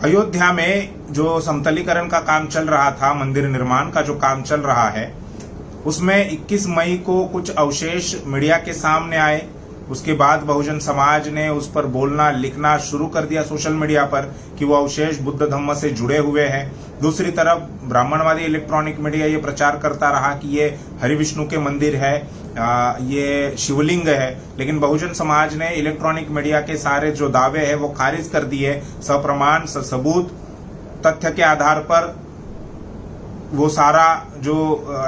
अयोध्या में जो समतलीकरण का काम चल रहा था, मंदिर निर्माण का जो काम चल रहा है, उसमें 21 मई को कुछ अवशेष मीडिया के सामने आए। उसके बाद बहुजन समाज ने उस पर बोलना लिखना शुरू कर दिया सोशल मीडिया पर कि वो अवशेष बुद्ध धम्म से जुड़े हुए हैं। दूसरी तरफ ब्राह्मणवादी इलेक्ट्रॉनिक मीडिया ये प्रचार करता रहा कि ये हरिविष्णु के मंदिर है, ये शिवलिंग है। लेकिन बहुजन समाज ने इलेक्ट्रॉनिक मीडिया के सारे जो दावे हैं वो खारिज कर दिए। सप्रमाण सबूत तथ्य के आधार पर वो सारा जो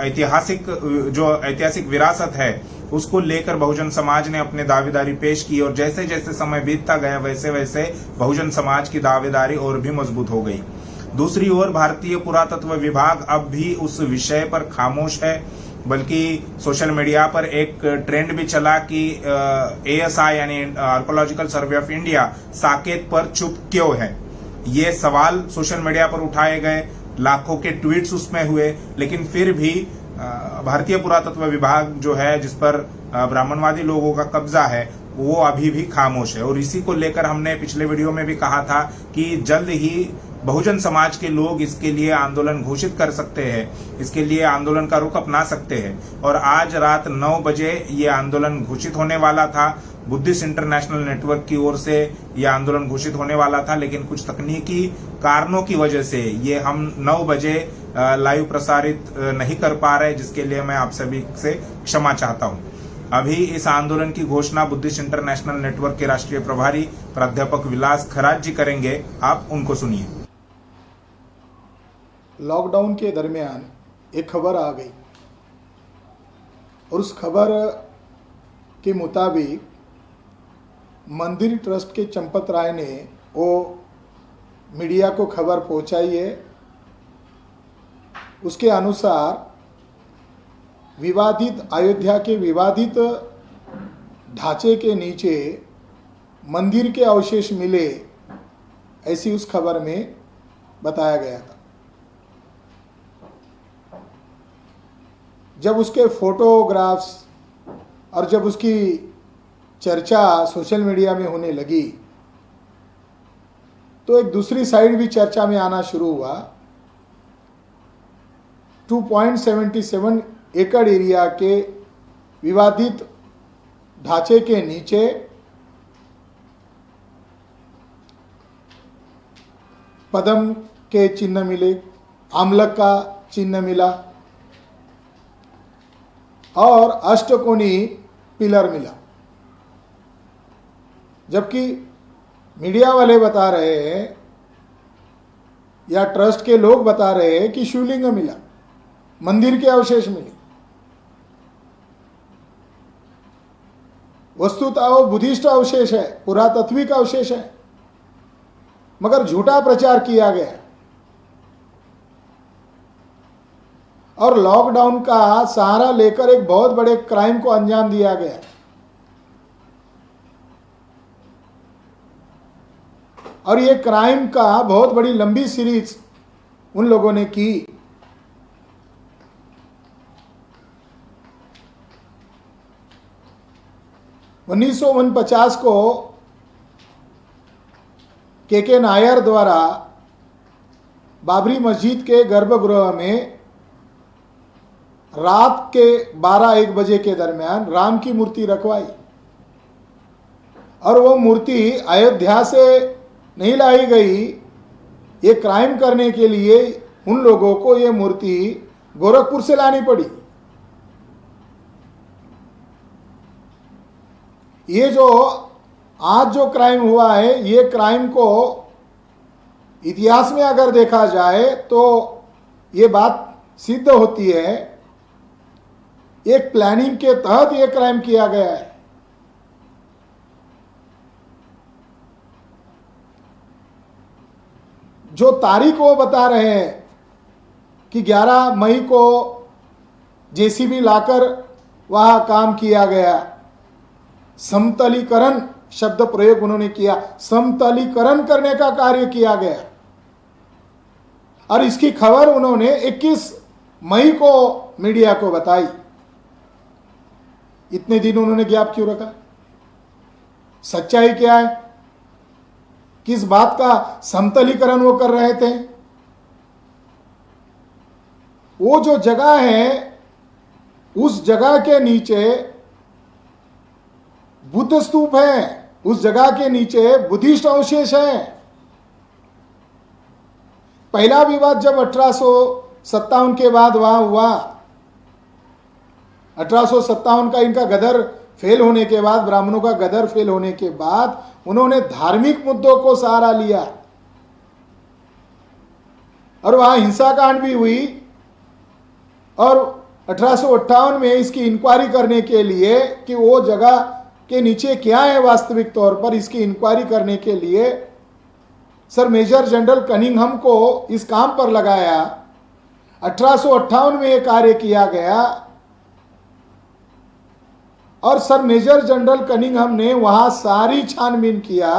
ऐतिहासिक विरासत है उसको लेकर बहुजन समाज ने अपने दावेदारी पेश की, और जैसे जैसे समय बीतता गया वैसे वैसे बहुजन समाज की दावेदारी और भी मजबूत हो गई। दूसरी ओर भारतीय पुरातत्व विभाग अब भी उस विषय पर खामोश है, बल्कि सोशल मीडिया पर एक ट्रेंड भी चला कि ASI यानी archaeological survey of India Saket पर चुप क्यों है। ये सवाल सोशल मीडिया पर उठाए गए, लाखों के ट्वीट्स उसमें हुए, लेकिन फिर भी भारतीय पुरातत्व विभाग जो है, जिस पर ब्राह्मणवादी लोगों का कब्जा है, वो अभी भी खामोश है। और इसी को लेकर हमने पिछले वीडियो में भी कहा था कि जल्द ही बहुजन समाज के लोग इसके लिए आंदोलन घोषित कर सकते हैं, इसके लिए आंदोलन का रुख अपना सकते हैं। और आज रात 9 बजे ये आंदोलन घोषित होने वाला था। बुद्धिस्ट इंटरनेशनल नेटवर्क की ओर से यह आंदोलन घोषित होने वाला था, लेकिन कुछ तकनीकी कारणों की वजह से ये हम 9 बजे लाइव प्रसारित नहीं कर पा रहे, जिसके लिए मैं आप सभी से क्षमा चाहता हूं। अभी इस आंदोलन की घोषणा बुद्धिस्ट इंटरनेशनल नेटवर्क के राष्ट्रीय प्रभारी प्राध्यापक विलास खराज जी करेंगे, आप उनको सुनिए। लॉकडाउन के दरमियान एक खबर आ गई और उस खबर के मुताबिक मंदिर ट्रस्ट के चंपत राय ने वो मीडिया को खबर पहुंचाई है। उसके अनुसार अयोध्या के विवादित ढांचे के नीचे मंदिर के अवशेष मिले, ऐसी उस खबर में बताया गया था। जब उसके फोटोग्राफ्स और जब उसकी चर्चा सोशल मीडिया में होने लगी तो एक दूसरी साइड भी चर्चा में आना शुरू हुआ। 2.77 एकड़ एरिया के विवादित ढांचे के नीचे पद्म के चिन्ह मिले, आमलक का चिन्ह मिला और अष्टकोणी पिलर मिला। जबकि मीडिया वाले बता रहे हैं या ट्रस्ट के लोग बता रहे हैं कि शिवलिंग मिला, मंदिर के अवशेष मिले। वस्तुतः वो बुद्धिस्ट अवशेष है, पुरातत्विक अवशेष है, मगर झूठा प्रचार किया गया और लॉकडाउन का सहारा लेकर एक बहुत बड़े क्राइम को अंजाम दिया गया। और ये क्राइम का बहुत बड़ी लंबी सीरीज उन लोगों ने की। उन्नीस को के नायर द्वारा बाबरी मस्जिद के गर्भगृह में रात के 12-1 बजे के दरमियान राम की मूर्ति रखवाई और वो मूर्ति अयोध्या से नहीं लाई गई। ये क्राइम करने के लिए उन लोगों को ये मूर्ति गोरखपुर से लानी पड़ी। ये जो आज जो क्राइम हुआ है, ये क्राइम को इतिहास में अगर देखा जाए तो ये बात सिद्ध होती है, एक प्लानिंग के तहत ये क्राइम किया गया है। जो तारीख वो बता रहे हैं कि 11 मई को जेसीबी लाकर वहां काम किया गया, समतलीकरण शब्द प्रयोग उन्होंने किया, समतलीकरण करने का कार्य किया गया। और इसकी खबर उन्होंने 21 मई को मीडिया को बताई। इतने दिन उन्होंने गैप क्यों रखा? सच्चाई क्या है? किस बात का समतलीकरण वो कर रहे थे? वो जो जगह है, उस जगह के नीचे बुद्ध स्तूप है, उस जगह के नीचे बुद्धिस्ट अवशेष है। पहला विवाद जब 1857 के बाद वहां हुआ, 1857 का इनका गदर फेल होने के बाद, ब्राह्मणों का गदर फेल होने के बाद उन्होंने धार्मिक मुद्दों को सहारा लिया और वहां हिंसाकांड भी हुई। और 1858 में इसकी इंक्वायरी करने के लिए कि वो जगह के नीचे क्या है वास्तविक तौर पर, इसकी इंक्वायरी करने के लिए सर मेजर जनरल कनिंघम को इस काम पर लगाया। 1858 में यह कार्य किया गया और सर मेजर जनरल कनिंघम ने वहां सारी छानबीन किया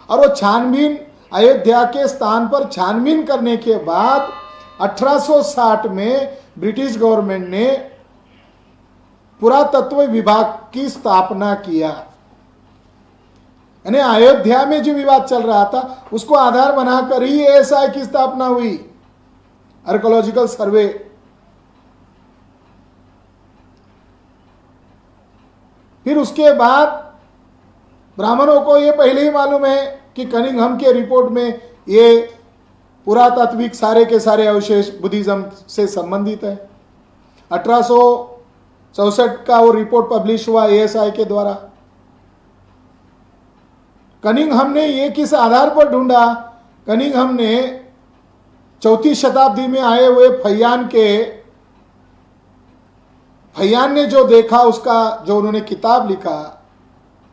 और वो छानबीन अयोध्या के स्थान पर छानबीन करने के बाद 1860 में ब्रिटिश गवर्नमेंट ने पुरातत्व विभाग की स्थापना किया। यानी अयोध्या में जो विवाद चल रहा था उसको आधार बनाकर ही एएसआई की स्थापना हुई, आर्कियोलॉजिकल सर्वे। फिर उसके बाद ब्राह्मणों को यह पहले ही मालूम है कि कनिंघम के रिपोर्ट में ये पुरातात्विक सारे के सारे अवशेष बुद्धिज्म से संबंधित है। 1864 का वो रिपोर्ट पब्लिश हुआ एएसआई के द्वारा। कनिंघम ने ये किस आधार पर ढूंढा? कनिंघम ने 4वीं शताब्दी में आए हुए फैयान ने जो देखा, उसका जो उन्होंने किताब लिखा,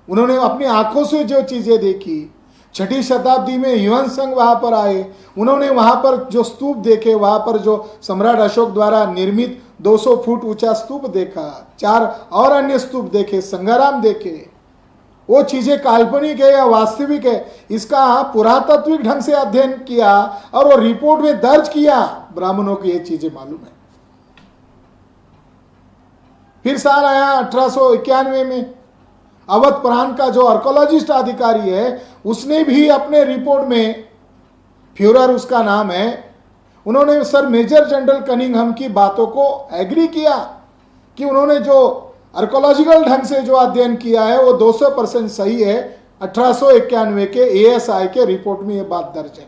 उन्होंने अपनी आंखों से जो चीजें देखी। 6वीं शताब्दी में युवन संघ वहां पर आए, उन्होंने वहां पर जो स्तूप देखे, वहां पर जो सम्राट अशोक द्वारा निर्मित 200 फुट ऊंचा स्तूप देखा, 4 और अन्य स्तूप देखे, संगाराम देखे। वो चीजें काल्पनिक है या वास्तविक है, इसका पुरातात्विक ढंग से अध्ययन किया और वो रिपोर्ट में दर्ज किया। ब्राह्मणों को ये चीजें मालूम है। फिर साल आया 1891 में, अवध प्रांत का जो आर्कियोलॉजिस्ट अधिकारी है उसने भी अपने रिपोर्ट में, फ्यूरर उसका नाम है, उन्होंने सर मेजर जनरल कनिंघम की बातों को एग्री किया कि उन्होंने जो आर्कियोलॉजिकल ढंग से जो अध्ययन किया है वो 200% सही है। 1891 के एएसआई के रिपोर्ट में यह बात दर्ज है।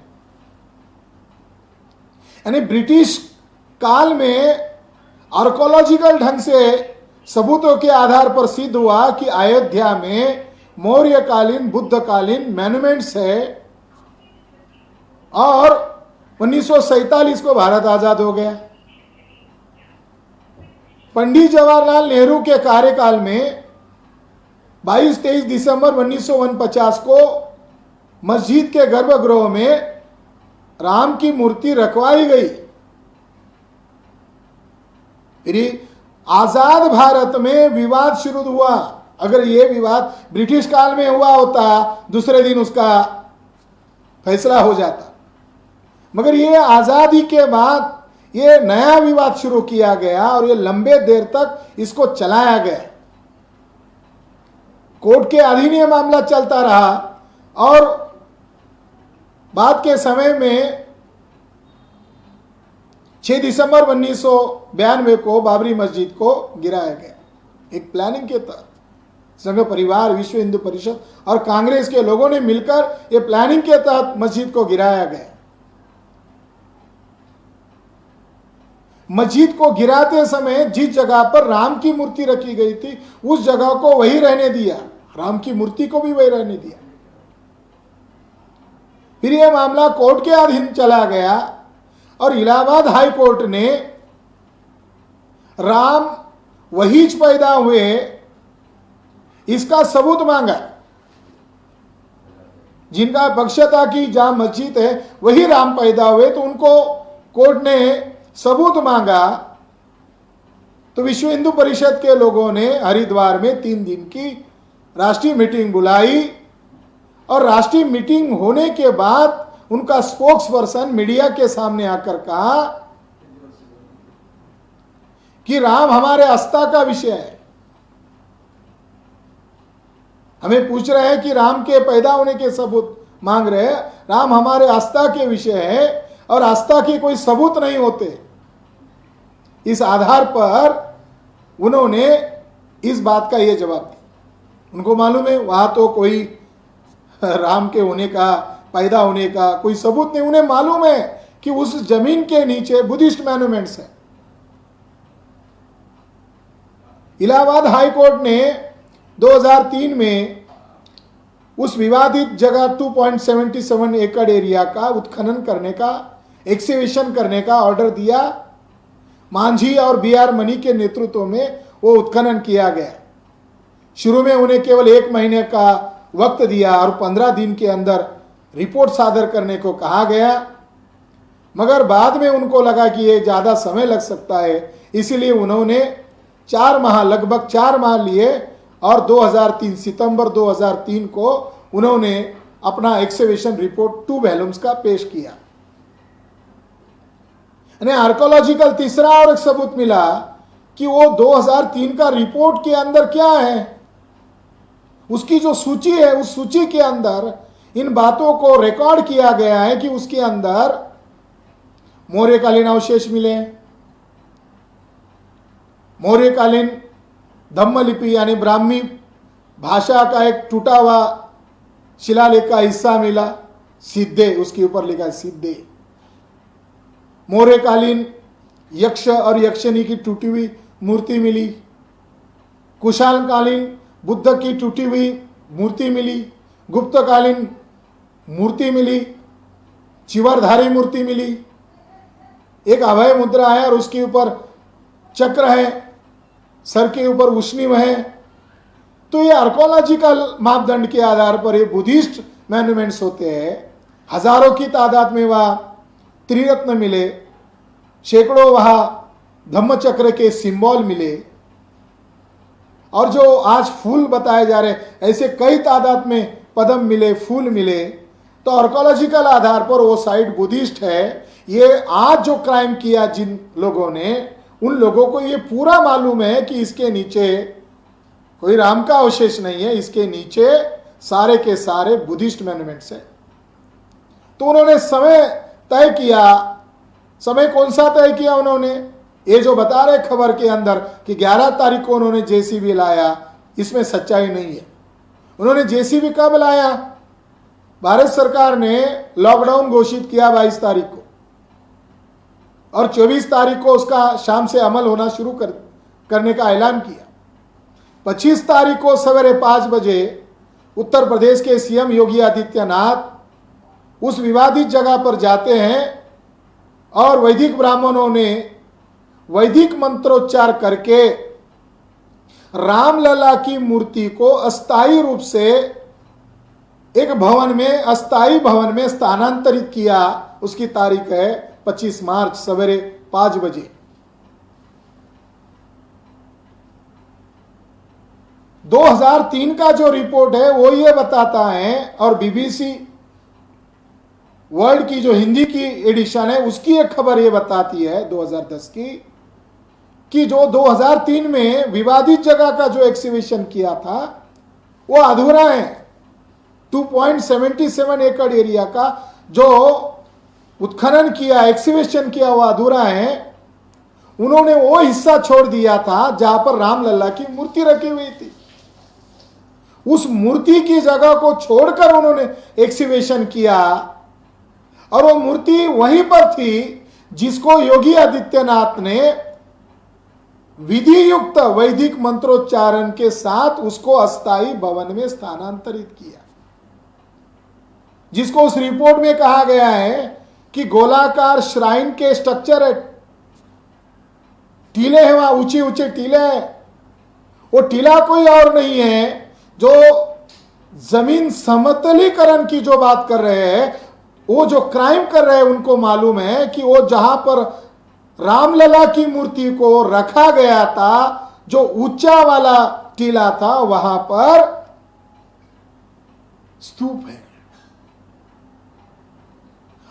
यानी ब्रिटिश काल में आर्कियोलॉजिकल ढंग से सबूतों के आधार पर सिद्ध हुआ कि अयोध्या में मौर्यकालीन, बुद्धकालीन मॉन्यूमेंट्स है और 1947 को भारत आजाद हो गया। पंडित जवाहरलाल नेहरू के कार्यकाल में 22-23 दिसंबर 1949 को मस्जिद के गर्भगृह में राम की मूर्ति रखवाई गई। फिर आजाद भारत में विवाद शुरू हुआ। अगर यह विवाद ब्रिटिश काल में हुआ होता, दूसरे दिन उसका फैसला हो जाता, मगर यह आजादी के बाद ये नया विवाद शुरू किया गया और ये लंबे देर तक इसको चलाया गया। कोर्ट के अधीन ये मामला चलता रहा और बाद के समय में 6 दिसंबर 1992 को बाबरी मस्जिद को गिराया गया। एक प्लानिंग के तहत संघ परिवार, विश्व हिंदू परिषद और कांग्रेस के लोगों ने मिलकर ये प्लानिंग के तहत मस्जिद को गिराया गया। मस्जिद को गिराते समय जिस जगह पर राम की मूर्ति रखी गई थी उस जगह को वही रहने दिया, राम की मूर्ति को भी वही रहने दिया। फिर यह मामला कोर्ट के अधीन चला गया और इलाहाबाद हाई कोर्ट ने राम वही पैदा हुए इसका सबूत मांगा। जिनका पक्ष था कि जहां मस्जिद है वही राम पैदा हुए, तो उनको कोर्ट ने सबूत मांगा। तो विश्व हिंदू परिषद के लोगों ने हरिद्वार में 3 दिन की राष्ट्रीय मीटिंग बुलाई और राष्ट्रीय मीटिंग होने के बाद उनका स्पोक्स पर्सन मीडिया के सामने आकर कहा कि राम हमारे आस्था का विषय है। हमें पूछ रहे हैं कि राम के पैदा होने के सबूत मांग रहे हैं। राम हमारे आस्था के विषय है और आस्था के कोई सबूत नहीं होते। इस आधार पर उन्होंने इस बात का यह जवाब दिया। उनको मालूम है वहां तो कोई राम के होने का, पैदा होने का कोई सबूत नहीं। उन्हें मालूम है कि उस जमीन के नीचे बुद्धिस्ट मॉन्यूमेंट्स है। इलाहाबाद हाई कोर्ट ने 2003 में उस विवादित जगह 2.77 एकड़ एरिया का उत्खनन करने का, एक्सकेवेशन करने का ऑर्डर दिया। मांझी और BR मनी के नेतृत्व में वो उत्खनन किया गया। शुरू में उन्हें केवल 1 महीने का वक्त दिया और 15 दिन के अंदर रिपोर्ट सादर करने को कहा गया, मगर बाद में उनको लगा कि ये ज़्यादा समय लग सकता है, इसीलिए उन्होंने 4 माह, लगभग 4 माह लिए और 2003 सितंबर 2003 को उन्होंने अपना एक्सकेवेशन रिपोर्ट 2 वॉल्यूम्स का पेश किया। आर्कोलॉजिकल तीसरा और एक सबूत मिला कि वो 2003 का रिपोर्ट के अंदर क्या है, उसकी जो सूची है, उस सूची के अंदर इन बातों को रिकॉर्ड किया गया है कि उसके अंदर मौर्यकालीन अवशेष मिले हैं, मौर्यकालीन धम्मलिपि यानी ब्राह्मी भाषा का एक टूटा हुआ शिलालेख का हिस्सा मिला, सिद्धे, उसके ऊपर लिखा है सिद्धे। मौर्यकालीन यक्ष और यक्षिणी की टूटी हुई मूर्ति मिली, कुशालकालीन बुद्ध की टूटी हुई मूर्ति मिली, गुप्तकालीन मूर्ति मिली, चिवरधारी मूर्ति मिली, एक अभय मुद्रा है और उसके ऊपर चक्र है, सर के ऊपर उष्णिम है। तो ये आर्कोलॉजिकल मापदंड के आधार पर ये बुद्धिस्ट मॉन्यूमेंट्स होते हैं। हजारों की तादाद में वहाँ त्रिरत्न मिले, सैकड़ों वहाँ धम्मचक्र के सिंबल मिले, और जो आज फूल बताए जा रहे ऐसे कई तादाद में पद्म मिले, फूल मिले। तो आर्कोलॉजिकल आधार पर वो साइट बुद्धिस्ट है। ये आज जो क्राइम किया जिन लोगों ने, उन लोगों को ये पूरा मालूम है कि इसके नीचे कोई राम का अवशेष नहीं है, इसके नीचे सारे के सारे बुद्धिस्ट मॉन्यूमेंट्स है। तो उन्होंने समय तय किया। समय कौन सा तय किया उन्होंने? ये जो बता रहे खबर के अंदर कि 11 तारीख को उन्होंने JCB लाया, इसमें सच्चाई नहीं है। उन्होंने JCB कब लाया? भारत सरकार ने लॉकडाउन घोषित किया 22 तारीख को और 24 तारीख को उसका शाम से अमल होना शुरू करने का ऐलान किया। 25 तारीख को सवेरे 5 बजे उत्तर प्रदेश के CM योगी आदित्यनाथ उस विवादित जगह पर जाते हैं और वैदिक ब्राह्मणों ने वैदिक मंत्रोच्चार करके रामलला की मूर्ति को अस्थायी रूप से एक भवन में, अस्थायी भवन में स्थानांतरित किया। उसकी तारीख है 25 मार्च सवेरे 5 बजे। 2003 का जो रिपोर्ट है वो ये बताता है, और BBC वर्ल्ड की जो हिंदी की एडिशन है उसकी एक खबर ये बताती है 2010 की, कि जो 2003 में विवादित जगह का जो एक्सकेवेशन किया था वो अधूरा है। 2.77 एकड़ एरिया का जो उत्खनन किया, एक्सकेवेशन किया, वो अधूरा है। उन्होंने वो हिस्सा छोड़ दिया था जहां पर रामलला की मूर्ति रखी हुई थी। उस मूर्ति की जगह को छोड़कर उन्होंने एक्सकेवेशन किया और वो मूर्ति वहीं पर थी जिसको योगी आदित्यनाथ ने विधि युक्त वैदिक मंत्रोच्चारण के साथ उसको अस्थायी भवन में स्थानांतरित किया, जिसको उस रिपोर्ट में कहा गया है कि गोलाकार श्राइन के स्ट्रक्चर है, टीले हैं वहां, ऊंचे ऊंचे टीले हैं। वो टीला कोई और नहीं है। जो जमीन समतलीकरण की जो बात कर रहे हैं, वो जो क्राइम कर रहे हैं, उनको मालूम है कि वो जहां पर रामलला की मूर्ति को रखा गया था, जो ऊंचा वाला टीला था, वहां पर स्तूप है।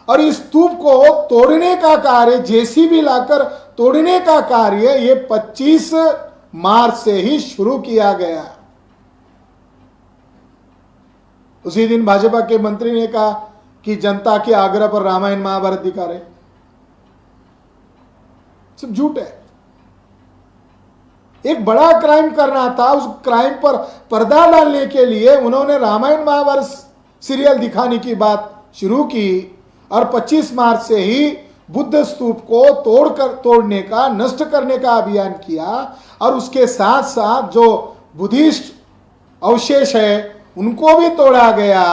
और इस स्तूप को तोड़ने का कार्य, JCB लाकर तोड़ने का कार्य ये 25 मार्च से ही शुरू किया गया। उसी दिन भाजपा के मंत्री ने कहा कि जनता के आग्रह पर रामायण महाभारत दिखा रहे, सब झूठ है। एक बड़ा क्राइम करना था, उस क्राइम पर पर्दा डालने के लिए उन्होंने रामायण महाभारत सीरियल दिखाने की बात शुरू की और 25 मार्च से ही बुद्ध स्तूप को तोड़ने का, नष्ट करने का अभियान किया और उसके साथ साथ जो बुद्धिस्ट अवशेष है उनको भी तोड़ा गया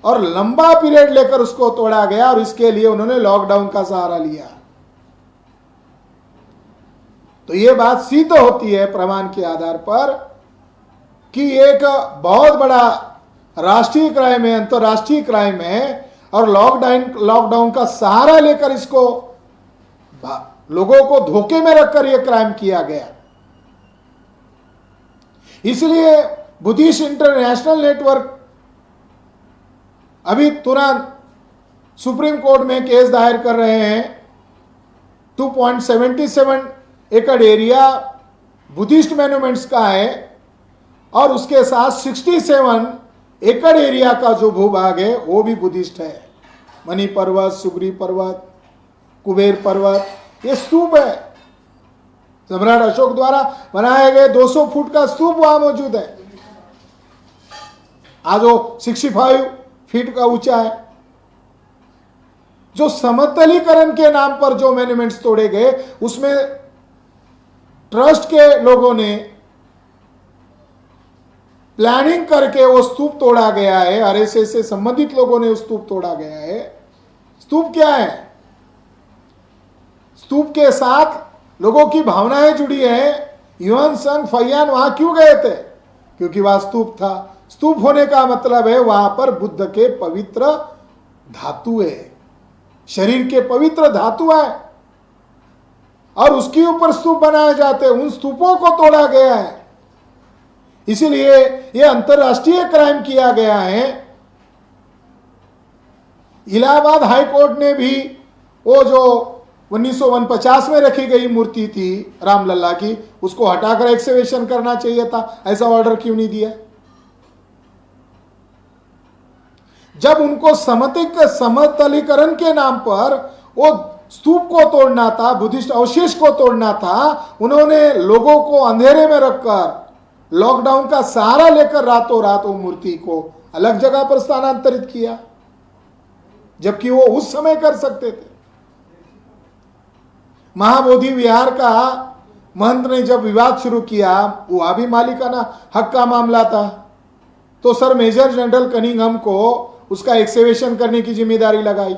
और लंबा पीरियड लेकर उसको तोड़ा गया और इसके लिए उन्होंने लॉकडाउन का सहारा लिया। तो यह बात सिद्ध होती है प्रमाण के आधार पर कि एक बहुत बड़ा राष्ट्रीय क्राइम है, अंतरराष्ट्रीय क्राइम है और लॉकडाउन का सहारा लेकर इसको लोगों को धोखे में रखकर यह क्राइम किया गया। इसलिए बुद्धिस्ट इंटरनेशनल नेटवर्क अभी तुरंत सुप्रीम कोर्ट में केस दायर कर रहे हैं। 2.77 एकड़ एरिया बुद्धिस्ट मॉन्यूमेंट्स का है और उसके साथ 67 एकड़ एरिया का जो भूभाग है वो भी बुद्धिस्ट है। मणि पर्वत, सुग्री पर्वत, कुबेर पर्वत, ये स्तूप है। सम्राट अशोक द्वारा बनाए गए 200 फुट का स्तूप वहां मौजूद है, आज वो 65 फीट का ऊंचा है। जो समतलीकरण के नाम पर जो मॉन्यूमेंट्स तोड़े गए उसमें ट्रस्ट के लोगों ने प्लानिंग करके वो स्तूप तोड़ा गया है। आरएसएस से संबंधित लोगों ने स्तूप तोड़ा गया है। स्तूप क्या है? स्तूप के साथ लोगों की भावनाएं जुड़ी है। युवान संघ फैयान वहां क्यों गए थे? क्योंकि वहां स्तूप था। स्तूप होने का मतलब है वहां पर बुद्ध के पवित्र धातु है, शरीर के पवित्र धातु है और उसके ऊपर स्तूप बनाए जाते हैं। उन स्तूपों को तोड़ा गया है, इसलिए यह अंतरराष्ट्रीय क्राइम किया गया है। इलाहाबाद हाई कोर्ट ने भी वो जो 1949 में रखी गई मूर्ति थी रामलला की, उसको हटाकर एक्सकवेशन करना चाहिए था। ऐसा ऑर्डर क्यों नहीं दिया? जब उनको समतलीकरण के नाम पर वो स्तूप को तोड़ना था, बुद्धिस्ट अवशेष को तोड़ना था, उन्होंने लोगों को अंधेरे में रखकर लॉकडाउन का सहारा लेकर रातों रात वो मूर्ति को अलग जगह पर स्थानांतरित किया, जबकि वो उस समय कर सकते थे। महाबोधि विहार का महंत ने जब विवाद शुरू किया, वह भी मालिकाना हक का मामला था, तो सर मेजर जनरल कनिंघम को उसका एक्सकवेशन करने की जिम्मेदारी लगाई।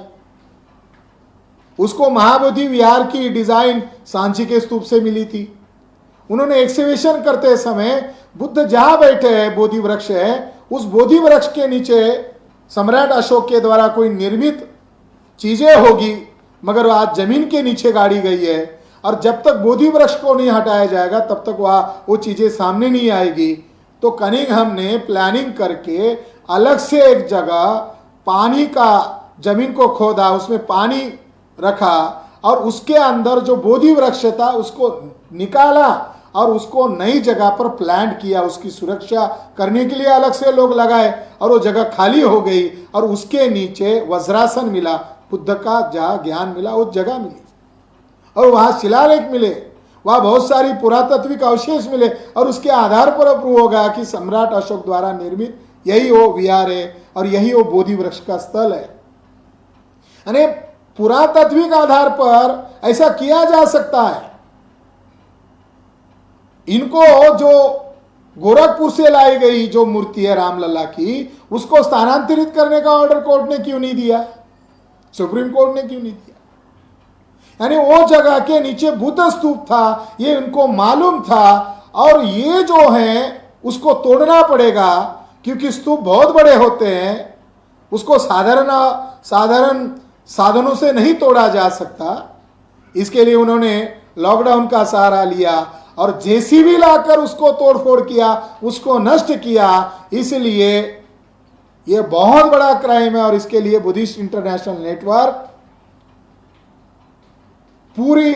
उसको महाबोधि विहार की डिजाइन सांची के स्तूप से मिली थी। उन्होंने एक्सकवेशन करते समय बुद्ध जहां बैठे हैं, बोधि वृक्ष है, उस बोधि वृक्ष के नीचे सम्राट अशोक के द्वारा कोई निर्मित चीजें होगी, मगर आज जमीन के नीचे गाड़ी गई है और जब तक बोधि वृक्ष को नहीं हटाया जाएगा तब तक वो चीजें सामने नहीं आएगी। तो कनिंघम ने प्लानिंग करके अलग से एक जगह पानी का जमीन को खोदा, उसमें पानी रखा और उसके अंदर जो बोधि वृक्ष था उसको निकाला और उसको नई जगह पर प्लांट किया। उसकी सुरक्षा करने के लिए अलग से लोग लगाए और वो जगह खाली हो गई और उसके नीचे वज्रासन मिला, बुद्ध का जहाँ ज्ञान मिला वो जगह मिली और वहाँ शिलालेख मिले, वहाँ बहुत सारी पुरातात्विक अवशेष मिले और उसके आधार पर प्रूव होगा कि सम्राट अशोक द्वारा निर्मित यही वो विहार है और यही वो बोधि वृक्ष का स्थल है। यानी पुरातात्विक आधार पर ऐसा किया जा सकता है। इनको जो गोरखपुर से लाई गई जो मूर्ति है रामलला की, उसको स्थानांतरित करने का ऑर्डर कोर्ट ने क्यों नहीं दिया? सुप्रीम कोर्ट ने क्यों नहीं दिया? यानी वो जगह के नीचे बुद्ध स्तूप था, ये उनको मालूम था और ये जो है उसको तोड़ना पड़ेगा क्योंकि स्तूप बहुत बड़े होते हैं, उसको साधारण साधनों से नहीं तोड़ा जा सकता। इसके लिए उन्होंने लॉकडाउन का सहारा लिया और जेसीबी लाकर उसको तोड़फोड़ किया, उसको नष्ट किया। इसलिए यह बहुत बड़ा क्राइम है और इसके लिए बुद्धिस्ट इंटरनेशनल नेटवर्क पूरी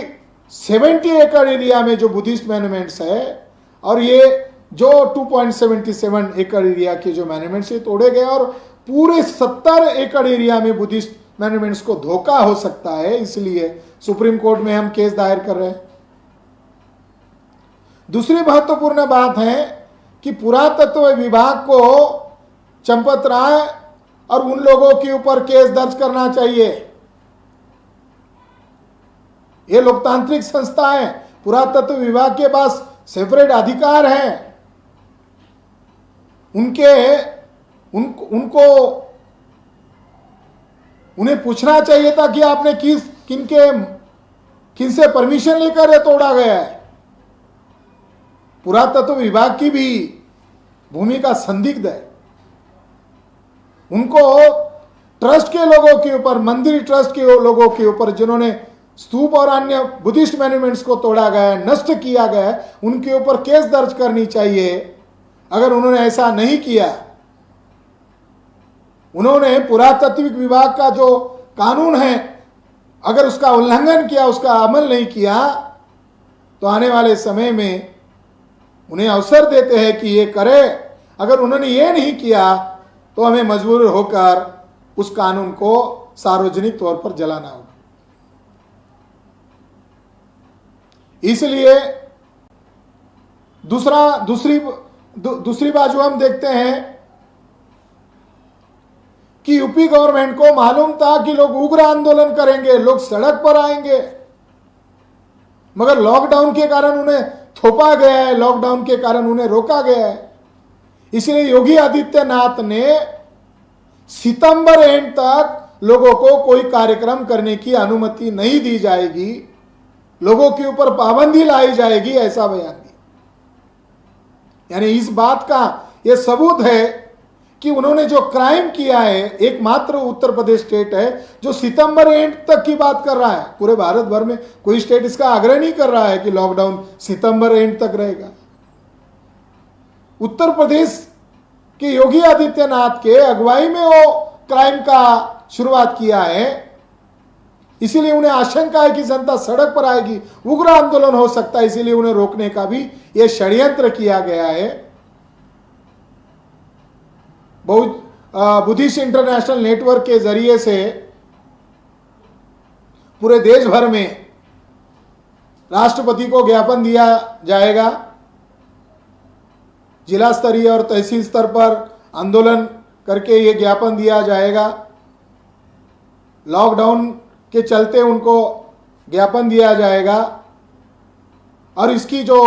70 एकड़ एरिया में जो बुद्धिस्ट मॉन्यूमेंट्स है और ये जो 2.77 एकड़ एरिया के जो मैनेजमेंट से तोड़े गए और पूरे 70 एकड़ एरिया में बुद्धिस्ट मैनेजमेंट्स को धोखा हो सकता है, इसलिए सुप्रीम कोर्ट में हम केस दायर कर रहे हैं। दूसरी महत्वपूर्ण बात है कि पुरातत्व विभाग को चंपत राय और उन लोगों के ऊपर केस दर्ज करना चाहिए। ये लोकतांत्रिक संस्था है, पुरातत्व विभाग के पास सेपरेट अधिकार है। उन्हें पूछना चाहिए था कि आपने किनसे परमिशन लेकर ये तोड़ा गया है। पुरातत्व विभाग की भी भूमिका संदिग्ध है। उनको ट्रस्ट के लोगों के ऊपर, मंदिर ट्रस्ट के लोगों के ऊपर जिन्होंने स्तूप और अन्य बुद्धिस्ट मॉन्यूमेंट्स को तोड़ा गया है, नष्ट किया गया है, उनके ऊपर केस दर्ज करनी चाहिए। अगर उन्होंने ऐसा नहीं किया, उन्होंने पुरातत्विक विभाग का जो कानून है अगर उसका उल्लंघन किया, उसका अमल नहीं किया, तो आने वाले समय में उन्हें अवसर देते हैं कि ये करे। अगर उन्होंने ये नहीं किया तो हमें मजबूर होकर उस कानून को सार्वजनिक तौर पर जलाना होगा। इसलिए दूसरी बाजू हम देखते हैं कि यूपी गवर्नमेंट को मालूम था कि लोग उग्र आंदोलन करेंगे, लोग सड़क पर आएंगे, मगर लॉकडाउन के कारण उन्हें थोपा गया है, लॉकडाउन के कारण उन्हें रोका गया है। इसलिए योगी आदित्यनाथ ने सितंबर एंड तक लोगों को कोई कार्यक्रम करने की अनुमति नहीं दी जाएगी, लोगों के ऊपर पाबंदी लाई जाएगी, ऐसा बयान दिया। यानी इस बात का यह सबूत है कि उन्होंने जो क्राइम किया है, एकमात्र उत्तर प्रदेश स्टेट है जो सितंबर एंड तक की बात कर रहा है। पूरे भारत भर में कोई स्टेट इसका आग्रह नहीं कर रहा है कि लॉकडाउन सितंबर एंड तक रहेगा। उत्तर प्रदेश के योगी आदित्यनाथ के अगुवाई में वो क्राइम का शुरुआत किया है। इसीलिए उन्हें आशंका है कि जनता सड़क पर आएगी, उग्र आंदोलन हो सकता है, इसीलिए उन्हें रोकने का भी यह षड्यंत्र किया गया है। बुद्धिस्ट इंटरनेशनल नेटवर्क के जरिए से पूरे देश भर में राष्ट्रपति को ज्ञापन दिया जाएगा। जिला स्तरीय और तहसील स्तर पर आंदोलन करके ये ज्ञापन दिया जाएगा। लॉकडाउन के चलते उनको ज्ञापन दिया जाएगा और इसकी जो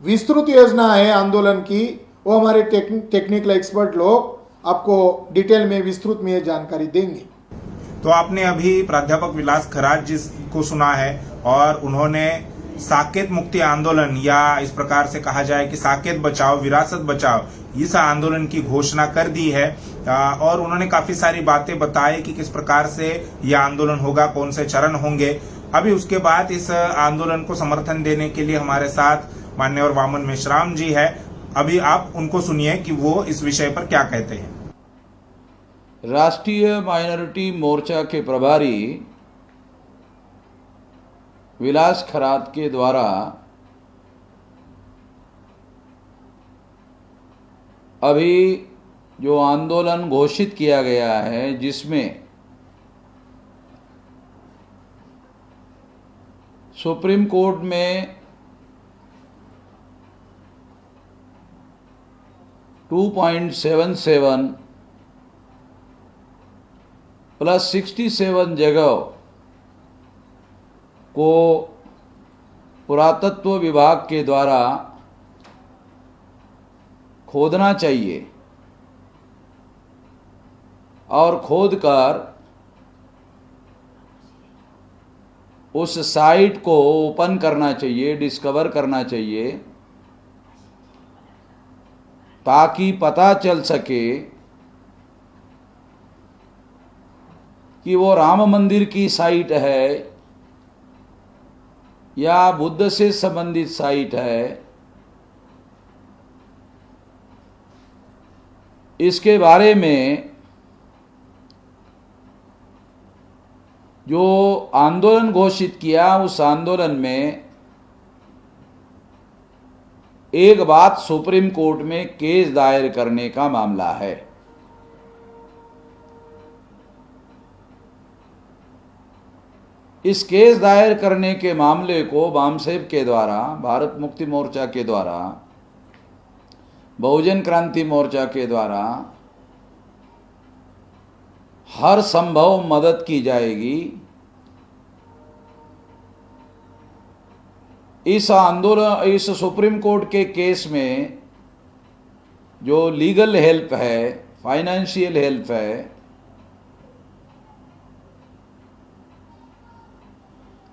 विस्तृत योजना है आंदोलन की, वो हमारे टेक्निकल एक्सपर्ट लोग आपको डिटेल में, विस्तृत में ये जानकारी देंगे। तो आपने अभी प्राध्यापक विलास खरात जी को सुना है और उन्होंने साकेत मुक्ति आंदोलन, या इस प्रकार से कहा जाए कि साकेत बचाओ विरासत बचाओ, इस आंदोलन की घोषणा कर दी है। और उन्होंने काफी सारी बातें बताई कि किस प्रकार से यह आंदोलन होगा, कौन से चरण होंगे। अभी उसके बाद इस आंदोलन को समर्थन देने के लिए हमारे साथ मान्यवर वामन मेश्राम जी है। अभी आप उनको सुनिए कि वो इस विषय पर क्या कहते हैं। राष्ट्रीय माइनॉरिटी मोर्चा के प्रभारी विलास खरात के द्वारा अभी जो आंदोलन घोषित किया गया है, जिसमें सुप्रीम कोर्ट में 2.77 प्लस 67 जगह को पुरातत्व विभाग के द्वारा खोदना चाहिए और खोदकर उस साइट को ओपन करना चाहिए, डिस्कवर करना चाहिए, ताकि पता चल सके कि वो राम मंदिर की साइट है या बुद्ध से संबंधित साइट है। इसके बारे में जो आंदोलन घोषित किया, उस आंदोलन में एक बात सुप्रीम कोर्ट में केस दायर करने का मामला है। इस केस दायर करने के मामले को वामसेव के द्वारा, भारत मुक्ति मोर्चा के द्वारा, बहुजन क्रांति मोर्चा के द्वारा हर संभव मदद की जाएगी। इस आंदोलन, इस सुप्रीम कोर्ट के केस में जो लीगल हेल्प है, फाइनेंशियल हेल्प है,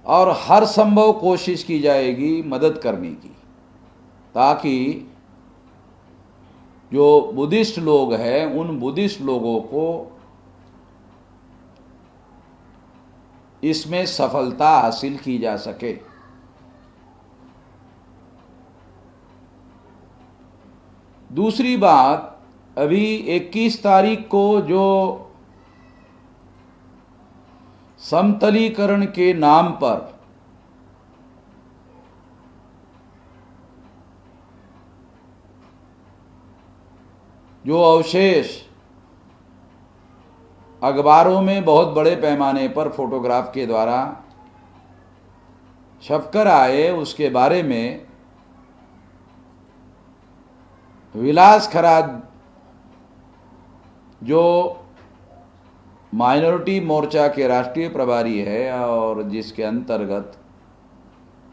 और हर संभव कोशिश की जाएगी मदद करने की, ताकि जो बुद्धिस्ट लोग हैं उन बुद्धिस्ट लोगों को इसमें सफलता हासिल की जा सके। दूसरी बात, अभी 21 तारीख को जो समतलीकरण के नाम पर जो अवशेष अखबारों में बहुत बड़े पैमाने पर फोटोग्राफ के द्वारा छपकर आए, उसके बारे में विलास खराज जो माइनॉरिटी मोर्चा के राष्ट्रीय प्रभारी है और जिसके अंतर्गत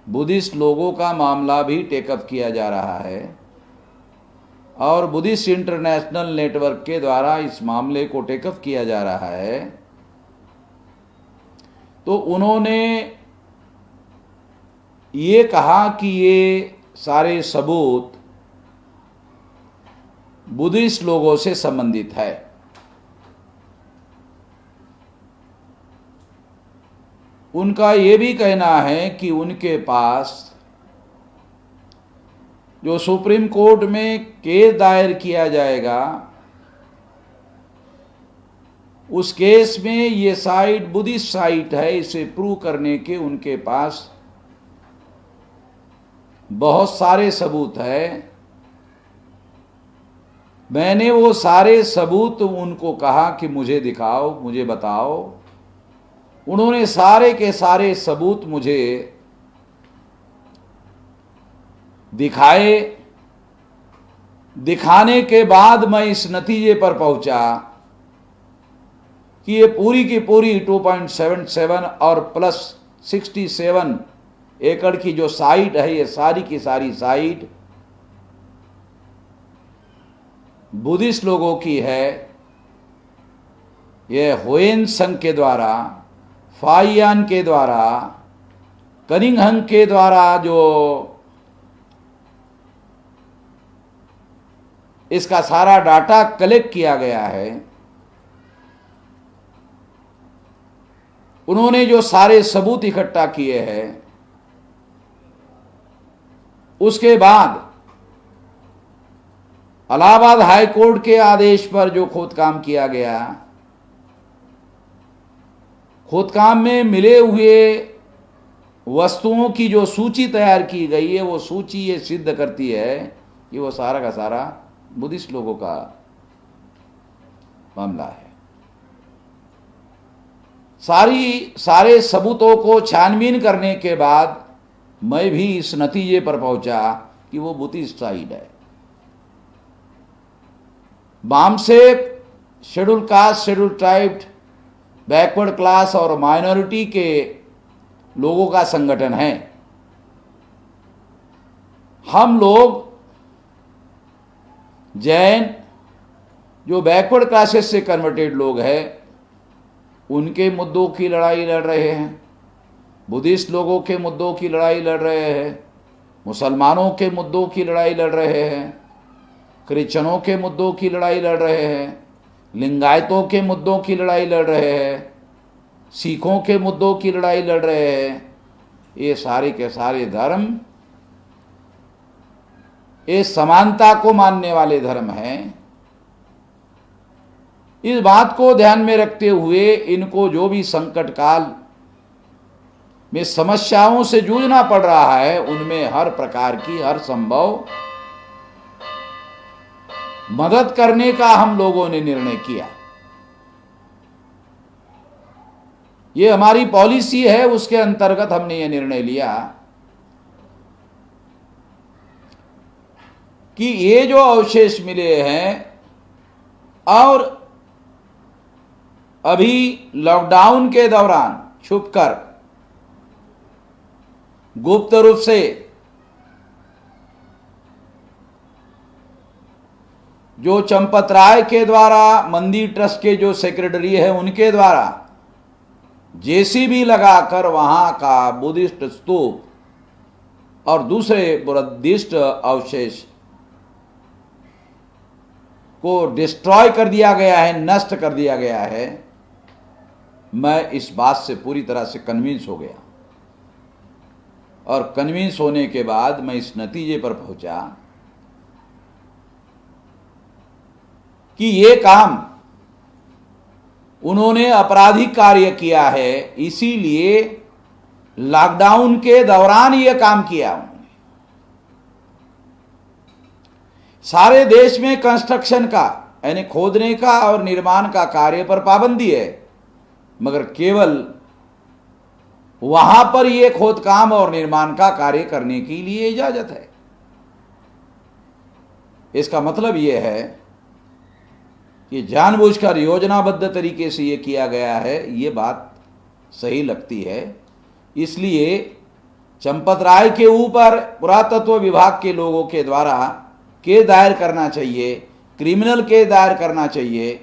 बुद्धिस्ट लोगों का मामला भी टेकअप किया जा रहा है, और बुद्धिस्ट इंटरनेशनल नेटवर्क के द्वारा इस मामले को टेकअप किया जा रहा है, तो उन्होंने ये कहा कि ये सारे सबूत बुद्धिस्ट लोगों से संबंधित है। उनका ये भी कहना है कि उनके पास जो सुप्रीम कोर्ट में केस दायर किया जाएगा, उस केस में ये साइट बुद्धिस्ट साइट है, इसे प्रूव करने के उनके पास बहुत सारे सबूत है। मैंने वो सारे सबूत उनको कहा कि मुझे दिखाओ, मुझे बताओ। उन्होंने सारे के सारे सबूत मुझे दिखाए। दिखाने के बाद मैं इस नतीजे पर पहुंचा कि ये पूरी की पूरी 2.77 और प्लस 67 एकड़ की जो साइट है, ये सारी की सारी साइट बुद्धिस्ट लोगों की है। ये हुएन संघ के द्वारा, फाइयान के द्वारा, कनिंघम के द्वारा जो इसका सारा डाटा कलेक्ट किया गया है, उन्होंने जो सारे सबूत इकट्ठा किए हैं, उसके बाद इलाहाबाद हाई कोर्ट के आदेश पर जो खोदकाम किया गया, खोदकाम में मिले हुए वस्तुओं की जो सूची तैयार की गई है, वो सूची ये सिद्ध करती है कि वो सारा का सारा बुद्धिस्ट लोगों का मामला है। सारे सबूतों को छानबीन करने के बाद मैं भी इस नतीजे पर पहुंचा कि वो बुद्धिस्ट साइड है। वामसेव schedule caste, schedule tribe, backward class और माइनॉरिटी के लोगों का संगठन है। हम लोग जैन जो बैकवर्ड क्लासेस से कन्वर्टेड लोग हैं, उनके मुद्दों की लड़ाई लड़ रहे हैं, बुद्धिस्ट लोगों के मुद्दों की लड़ाई लड़ रहे हैं, मुसलमानों के मुद्दों की लड़ाई लड़ रहे हैं, क्रिश्चनों के मुद्दों की लड़ाई लड़ रहे हैं, लिंगायतों के मुद्दों की लड़ाई लड़ रहे हैं, सिखों के मुद्दों की लड़ाई लड़ रहे हैं। ये सारे के सारे धर्म ये समानता को मानने वाले धर्म हैं। इस बात को ध्यान में रखते हुए इनको जो भी संकट काल में समस्याओं से जूझना पड़ रहा है, उनमें हर प्रकार की, हर संभव मदद करने का हम लोगों ने निर्णय किया। ये हमारी पॉलिसी है, उसके अंतर्गत हमने ये निर्णय लिया कि ये जो अवशेष मिले हैं और अभी लॉकडाउन के दौरान छुपकर गुप्त रूप से जो चंपत राय के द्वारा मंदिर ट्रस्ट के जो सेक्रेटरी है उनके द्वारा जेसीबी लगाकर वहां का बुद्धिस्ट स्तूप और दूसरे बुद्धिस्ट अवशेष को डिस्ट्रॉय कर दिया गया है, नष्ट कर दिया गया है। मैं इस बात से पूरी तरह से कन्विंस हो गया और कन्विंस होने के बाद मैं इस नतीजे पर पहुंचा कि ये काम उन्होंने आपराधिक कार्य किया है, इसीलिए लॉकडाउन के दौरान ये काम किया उन्होंने। सारे देश में कंस्ट्रक्शन का यानी खोदने का और निर्माण का कार्य पर पाबंदी है, मगर केवल वहां पर ये खोदकाम और निर्माण का कार्य करने के लिए इजाजत है। इसका मतलब यह है कि जानबूझकर योजनाबद्ध तरीके से ये किया गया है, ये बात सही लगती है। इसलिए चंपत राय के ऊपर पुरातत्व विभाग के लोगों के द्वारा केस दायर करना चाहिए, क्रिमिनल केस दायर करना चाहिए।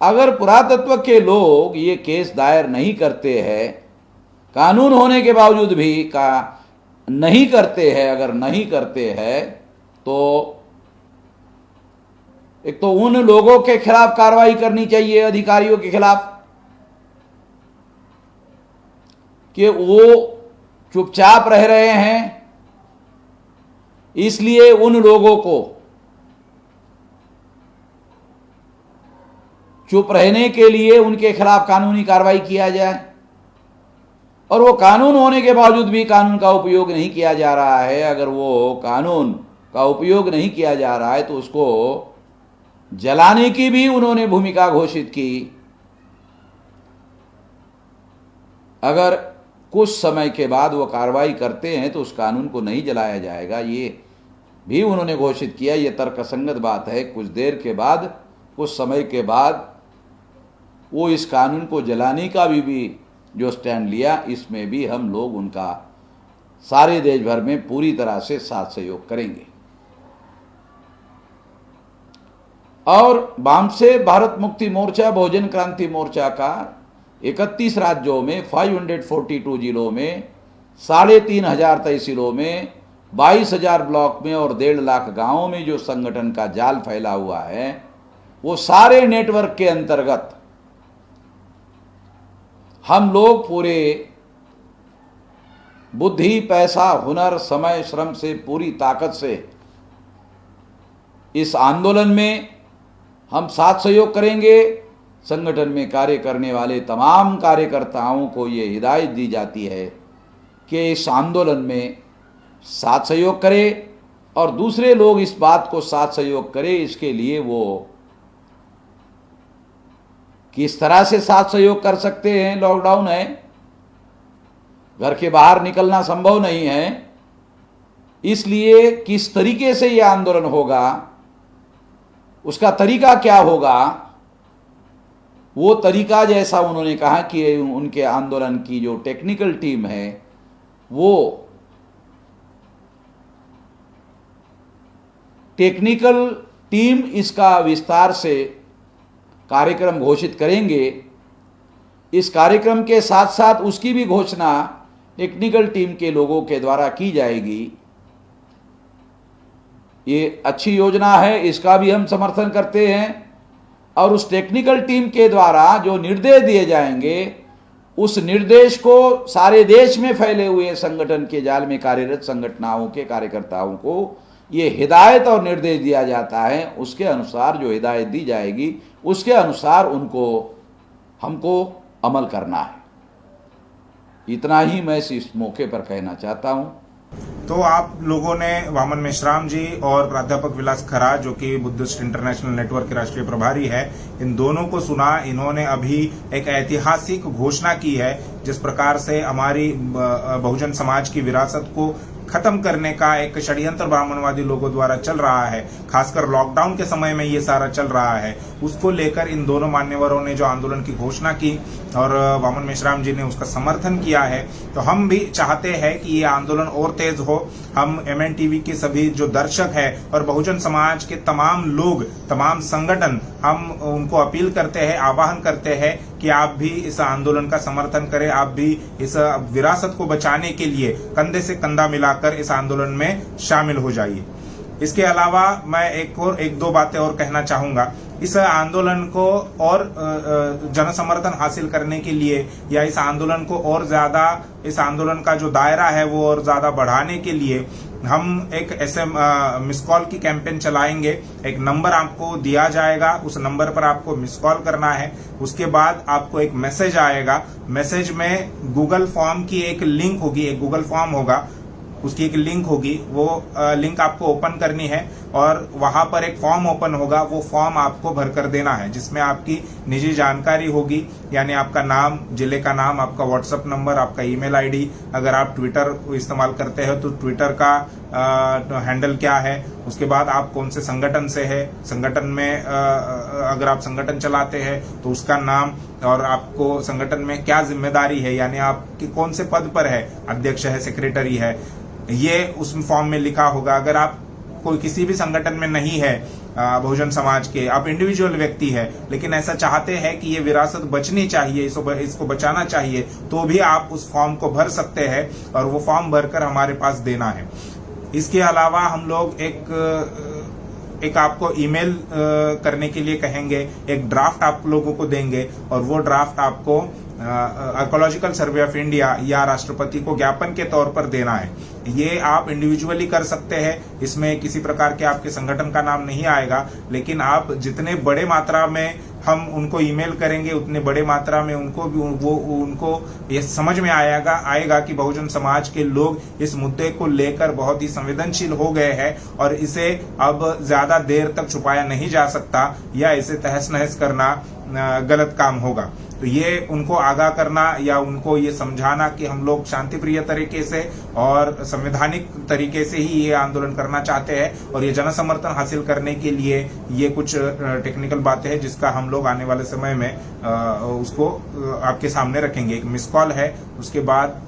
अगर पुरातत्व के लोग ये केस दायर नहीं करते हैं, कानून होने के बावजूद भी नहीं करते हैं, अगर नहीं करते हैं तो एक तो उन लोगों के खिलाफ कार्रवाई करनी चाहिए, अधिकारियों के खिलाफ, कि वो चुपचाप रह रहे हैं, इसलिए उन लोगों को चुप रहने के लिए उनके खिलाफ कानूनी कार्रवाई किया जाए। और वो कानून होने के बावजूद भी कानून का उपयोग नहीं किया जा रहा है, अगर वो कानून का उपयोग नहीं किया जा रहा है तो उसको जलाने की भी उन्होंने भूमिका घोषित की। अगर कुछ समय के बाद वो कार्रवाई करते हैं तो उस कानून को नहीं जलाया जाएगा, ये भी उन्होंने घोषित किया। ये तर्कसंगत बात है। कुछ देर के बाद, कुछ समय के बाद वो इस कानून को जलाने का भी जो स्टैंड लिया, इसमें भी हम लोग उनका सारे देश भर में पूरी तरह से साथ सहयोग करेंगे। और वाम से भारत मुक्ति मोर्चा, बहुजन क्रांति मोर्चा का 31 राज्यों में 542 जिलों में 3,500 तहसीलों में 22,000 ब्लॉक में और 1.5 लाख गांवों में जो संगठन का जाल फैला हुआ है, वो सारे नेटवर्क के अंतर्गत हम लोग पूरे बुद्धि, पैसा, हुनर, समय, श्रम से, पूरी ताकत से इस आंदोलन में हम साथ सहयोग करेंगे। संगठन में कार्य करने वाले तमाम कार्यकर्ताओं को ये हिदायत दी जाती है कि इस आंदोलन में साथ सहयोग करें और दूसरे लोग इस बात को साथ सहयोग करें। इसके लिए वो किस तरह से साथ सहयोग कर सकते हैं? लॉकडाउन है, घर के बाहर निकलना संभव नहीं है, इसलिए किस तरीके से यह आंदोलन होगा, उसका तरीका क्या होगा, वो तरीका जैसा उन्होंने कहा कि उनके आंदोलन की जो टेक्निकल टीम है वो टेक्निकल टीम इसका विस्तार से कार्यक्रम घोषित करेंगे। इस कार्यक्रम के साथ साथ उसकी भी घोषणा टेक्निकल टीम के लोगों के द्वारा की जाएगी। ये अच्छी योजना है, इसका भी हम समर्थन करते हैं। और उस टेक्निकल टीम के द्वारा जो निर्देश दिए जाएंगे, उस निर्देश को सारे देश में फैले हुए संगठन के जाल में कार्यरत संगठनों के कार्यकर्ताओं को ये हिदायत और निर्देश दिया जाता है। उसके अनुसार जो हिदायत दी जाएगी, उसके अनुसार हमको अमल करना है। इतना ही मैं इस मौके पर कहना चाहता हूँ। तो आप लोगों ने वामन मेश्राम जी और प्राध्यापक विलास खरा, जो कि बुद्धिस्ट इंटरनेशनल नेटवर्क के राष्ट्रीय प्रभारी है, इन दोनों को सुना। इन्होंने अभी एक ऐतिहासिक घोषणा की है, जिस प्रकार से हमारी बहुजन समाज की विरासत को खत्म करने का एक षड्यंत्र ब्राह्मणवादी लोगों द्वारा चल रहा है, खासकर लॉकडाउन के समय में ये सारा चल रहा है। उसको लेकर इन दोनों मान्यवरों ने जो आंदोलन की घोषणा की और वामन मेश्राम जी ने उसका समर्थन किया है। तो हम भी चाहते हैं कि ये आंदोलन और तेज हो। हम MNTV के सभी जो दर्शक हैं और बहुजन समाज के तमाम लोग, तमाम संगठन, हम उनको अपील करते हैं, आह्वान करते हैं कि आप भी इस आंदोलन का समर्थन करें, आप भी इस विरासत को बचाने के लिए कंधे से कंधा मिलाकर इस आंदोलन में शामिल हो जाइए। इसके अलावा मैं एक दो बातें और कहना चाहूंगा। इस आंदोलन को और जन समर्थन हासिल करने के लिए या इस आंदोलन को और ज्यादा, इस आंदोलन का जो दायरा है वो और ज्यादा बढ़ाने के लिए हम एक मिस कॉल की कैंपेन चलाएंगे। एक नंबर आपको दिया जाएगा, उस नंबर पर आपको मिस कॉल करना है। उसके बाद आपको एक मैसेज आएगा, मैसेज में गूगल फॉर्म की एक लिंक होगी, एक गूगल फॉर्म होगा, उसकी एक लिंक होगी। वो लिंक आपको ओपन करनी है और वहां पर एक फॉर्म ओपन होगा। वो फॉर्म आपको भरकर देना है, जिसमें आपकी निजी जानकारी होगी, यानी आपका नाम, जिले का नाम, आपका व्हाट्सएप नंबर, आपका ईमेल आईडी। अगर आप ट्विटर इस्तेमाल करते हो तो ट्विटर का हैंडल क्या है, उसके बाद आप कौन से संगठन से है, संगठन में अगर आप संगठन चलाते हैं तो उसका नाम, और आपको संगठन में क्या जिम्मेदारी है, यानी आप कौन से पद पर है, अध्यक्ष है, सेक्रेटरी है, ये उस फॉर्म में लिखा होगा। अगर आप कोई किसी भी संगठन में नहीं है बहुजन समाज के, आप इंडिविजुअल व्यक्ति है लेकिन ऐसा चाहते हैं कि ये विरासत बचनी चाहिए, इसको बचाना चाहिए, तो भी आप उस फॉर्म को भर सकते हैं और वो फॉर्म भरकर हमारे पास देना है। इसके अलावा हम लोग एक आपको ईमेल करने के लिए कहेंगे, एक ड्राफ्ट आप लोगों को देंगे और वो ड्राफ्ट आपको आर्कोलॉजिकल सर्वे ऑफ इंडिया या राष्ट्रपति को ज्ञापन के तौर पर देना है। ये आप इंडिविजुअली कर सकते हैं, इसमें किसी प्रकार के आपके संगठन का नाम नहीं आएगा, लेकिन आप जितने बड़े मात्रा में हम उनको ईमेल करेंगे उतने बड़े मात्रा में उनको ये समझ में आएगा कि बहुजन समाज के लोग इस मुद्दे को लेकर बहुत ही संवेदनशील हो गए हैं और इसे अब ज्यादा देर तक छुपाया नहीं जा सकता या इसे तहस नहस करना गलत काम होगा। तो ये उनको आगाह करना या उनको ये समझाना कि हम लोग शांति प्रिय तरीके से और संवैधानिक तरीके से ही ये आंदोलन करना चाहते हैं और ये जन समर्थन हासिल करने के लिए ये कुछ टेक्निकल बातें हैं जिसका हम लोग आने वाले समय में उसको आपके सामने रखेंगे। एक मिस कॉल है, उसके बाद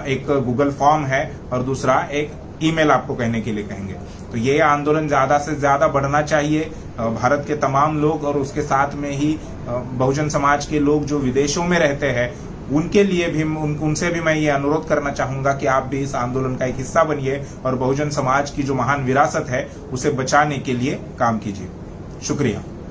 एक गूगल फॉर्म है और दूसरा एक ईमेल आपको कहने के लिए कहेंगे। तो ये आंदोलन ज्यादा से ज्यादा बढ़ना चाहिए। भारत के तमाम लोग और उसके साथ में ही बहुजन समाज के लोग जो विदेशों में रहते हैं उनके लिए भी उनसे भी मैं ये अनुरोध करना चाहूंगा कि आप भी इस आंदोलन का एक हिस्सा बनिए और बहुजन समाज की जो महान विरासत है उसे बचाने के लिए काम कीजिए। शुक्रिया।